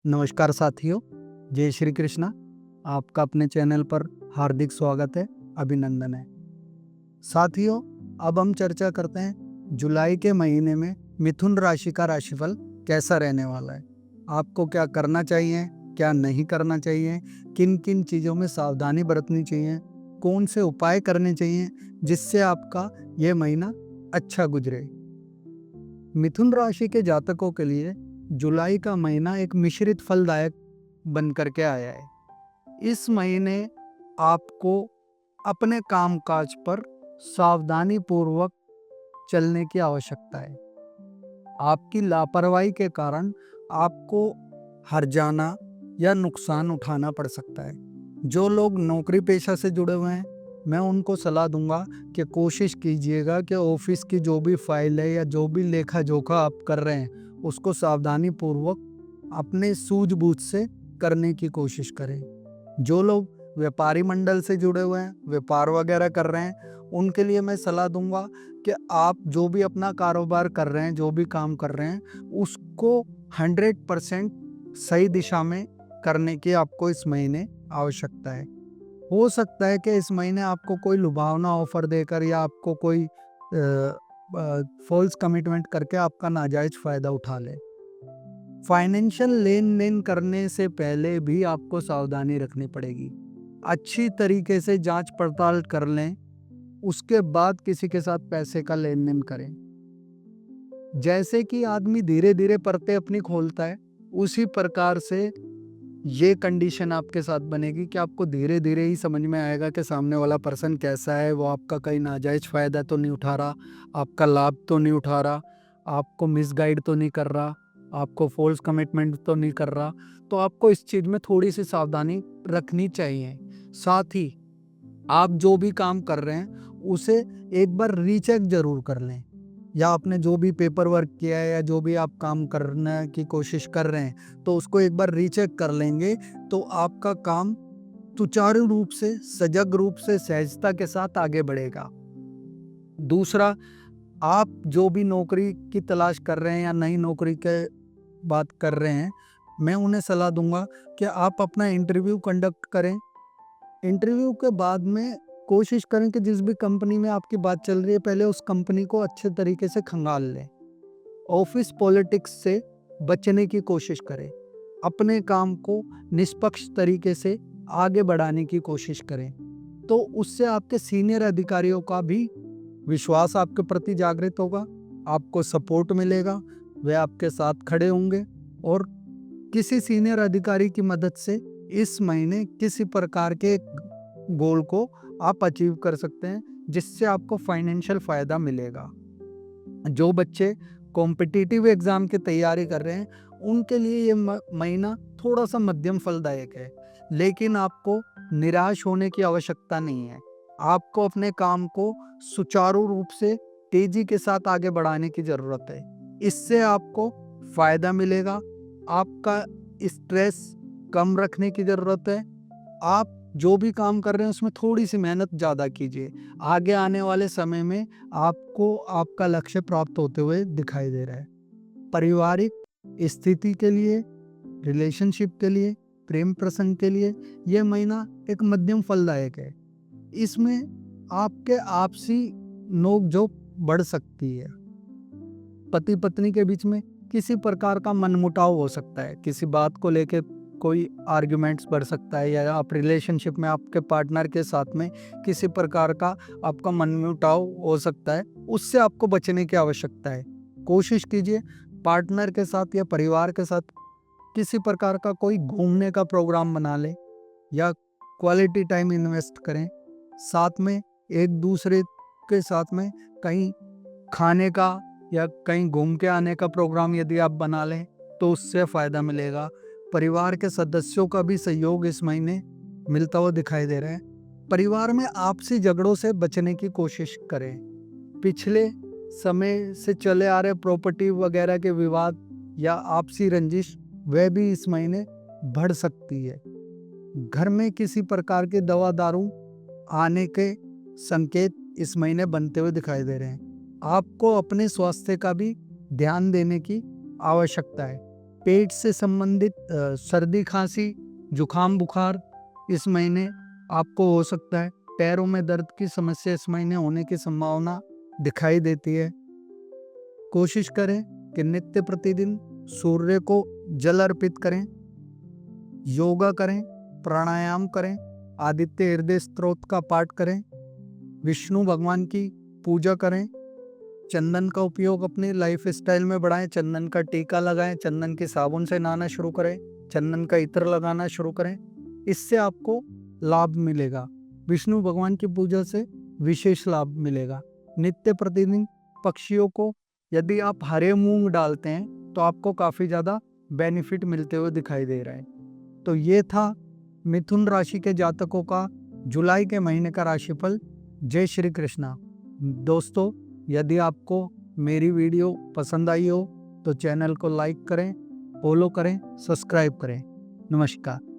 नमस्कार साथियों, जय श्री कृष्णा। आपका अपने चैनल पर हार्दिक स्वागत है, अभिनंदन है। साथियों, अब हम चर्चा करते हैं जुलाई के महीने में मिथुन राशि का राशिफल कैसा रहने वाला है। आपको क्या करना चाहिए, क्या नहीं करना चाहिए, किन किन चीज़ों में सावधानी बरतनी चाहिए, कौन से उपाय करने चाहिए जिससे आपका ये महीना अच्छा गुजरे। मिथुन राशि के जातकों के लिए जुलाई का महीना एक मिश्रित फलदायक बन करके आया है। इस महीने आपको अपने कामकाज पर सावधानी पूर्वक चलने की आवश्यकता है। आपकी लापरवाही के कारण आपको हर्जाना या नुकसान उठाना पड़ सकता है। जो लोग नौकरी पेशा से जुड़े हुए हैं, मैं उनको सलाह दूंगा कि कोशिश कीजिएगा कि ऑफिस की जो भी फाइल है या जो भी लेखा जोखा आप कर रहे हैं उसको सावधानी पूर्वक अपने सूझबूझ से करने की कोशिश करें। जो लोग व्यापारी मंडल से जुड़े हुए हैं, व्यापार वगैरह कर रहे हैं, उनके लिए मैं सलाह दूंगा कि आप जो भी अपना कारोबार कर रहे हैं, जो भी काम कर रहे हैं, उसको 100% सही दिशा में करने की आपको इस महीने आवश्यकता है। हो सकता है कि इस महीने आपको कोई लुभावना ऑफर देकर या आपको कोई फॉल्स कमिटमेंट करके आपका नाजायज फायदा उठा ले। फाइनेंशियल लेन देन करने से पहले भी आपको सावधानी रखनी पड़ेगी। अच्छी तरीके से जांच पड़ताल कर लें, उसके बाद किसी के साथ पैसे का लेन देन करें। जैसे कि आदमी धीरे धीरे परतें अपनी खोलता है, उसी प्रकार से ये कंडीशन आपके साथ बनेगी कि आपको धीरे धीरे ही समझ में आएगा कि सामने वाला पर्सन कैसा है, वो आपका कहीं नाजायज फ़ायदा तो नहीं उठा रहा, आपका लाभ तो नहीं उठा रहा, आपको मिसगाइड तो नहीं कर रहा, आपको फॉल्स कमिटमेंट तो नहीं कर रहा। तो आपको इस चीज़ में थोड़ी सी सावधानी रखनी चाहिए। साथ ही आप जो भी काम कर रहे हैं उसे एक बार रीचेक जरूर कर लें, या आपने जो भी पेपर वर्क किया है या जो भी आप काम करने की कोशिश कर रहे हैं तो उसको एक बार रीचेक कर लेंगे तो आपका काम सुचारू रूप से, सजग रूप से, सहजता के साथ आगे बढ़ेगा। दूसरा, आप जो भी नौकरी की तलाश कर रहे हैं या नई नौकरी के बात कर रहे हैं, मैं उन्हें सलाह दूंगा कि आप अपना इंटरव्यू कंडक्ट करें। इंटरव्यू के बाद में कोशिश करें कि जिस भी कंपनी में आपकी बात चल रही है, पहले उस कंपनी को अच्छे तरीके से खंगाल लें। ऑफिस पॉलिटिक्स से बचने की कोशिश करें। अपने काम को निष्पक्ष तरीके से आगे बढ़ाने की कोशिश करें, तो उससे आपके सीनियर अधिकारियों का भी विश्वास आपके प्रति जागृत होगा, आपको सपोर्ट मिलेगा, वे आपके साथ खड़े होंगे और किसी सीनियर अधिकारी की मदद से इस महीने किसी प्रकार के गोल को आप अचीव कर सकते हैं, जिससे आपको फाइनेंशियल फायदा मिलेगा। जो बच्चे कॉम्पिटिटिव एग्जाम की तैयारी कर रहे हैं, उनके लिए ये महीना थोड़ा सा मध्यम फलदायक है, लेकिन आपको निराश होने की आवश्यकता नहीं है। आपको अपने काम को सुचारू रूप से, तेजी के साथ आगे बढ़ाने की जरूरत है। इससे आपको फायदा मिलेगा। आपका स्ट्रेस कम रखने की जरूरत है। आप जो भी काम कर रहे हैं उसमें थोड़ी सी मेहनत ज़्यादा कीजिए। आगे आने वाले समय में आपको आपका लक्ष्य प्राप्त होते हुए दिखाई दे रहा है। पारिवारिक स्थिति के लिए, रिलेशनशिप के लिए, प्रेम प्रसंग के लिए यह महीना एक मध्यम फलदायक है। इसमें आपके आपसी नोक-झोंक बढ़ सकती है। पति पत्नी के बीच में किसी प्रकार का मनमुटाव हो सकता है, किसी बात को लेके कोई आर्ग्यूमेंट्स बढ़ सकता है, या आप रिलेशनशिप में आपके पार्टनर के साथ में किसी प्रकार का आपका मनमुटाव हो सकता है। उससे आपको बचने की आवश्यकता है। कोशिश कीजिए पार्टनर के साथ या परिवार के साथ किसी प्रकार का कोई घूमने का प्रोग्राम बना लें या क्वालिटी टाइम इन्वेस्ट करें। साथ में एक दूसरे के साथ में कहीं खाने का या कहीं घूम के आने का प्रोग्राम यदि आप बना लें तो उससे फ़ायदा मिलेगा। परिवार के सदस्यों का भी सहयोग इस महीने मिलता हुआ दिखाई दे रहा है। परिवार में आपसी झगड़ों से बचने की कोशिश करें। पिछले समय से चले आ रहे प्रॉपर्टी वगैरह के विवाद या आपसी रंजिश, वह भी इस महीने बढ़ सकती है। घर में किसी प्रकार के दवा दारू आने के संकेत इस महीने बनते हुए दिखाई दे रहे हैं। आपको अपने स्वास्थ्य का भी ध्यान देने की आवश्यकता है। पेट से संबंधित सर्दी खांसी जुकाम बुखार इस महीने आपको हो सकता है। पैरों में दर्द की समस्या इस महीने होने की संभावना दिखाई देती है। कोशिश करें कि नित्य प्रतिदिन सूर्य को जल अर्पित करें, योगा करें, प्राणायाम करें, आदित्य हृदय स्तोत्र का पाठ करें, विष्णु भगवान की पूजा करें, चंदन का उपयोग अपनी लाइफ स्टाइल में बढ़ाएं, चंदन का टीका लगाएं, चंदन के साबुन से नहाना शुरू करें, चंदन का इत्र लगाना शुरू करें। इससे आपको लाभ मिलेगा। विष्णु भगवान की पूजा से विशेष लाभ मिलेगा। नित्य प्रतिदिन पक्षियों को यदि आप हरे मूंग डालते हैं तो आपको काफ़ी ज़्यादा बेनिफिट मिलते हुए दिखाई दे रहा है। तो ये था मिथुन राशि के जातकों का जुलाई के महीने का राशिफल। जय श्री कृष्णा। दोस्तों, यदि आपको मेरी वीडियो पसंद आई हो तो चैनल को लाइक करें, फॉलो करें, सब्सक्राइब करें। नमस्कार।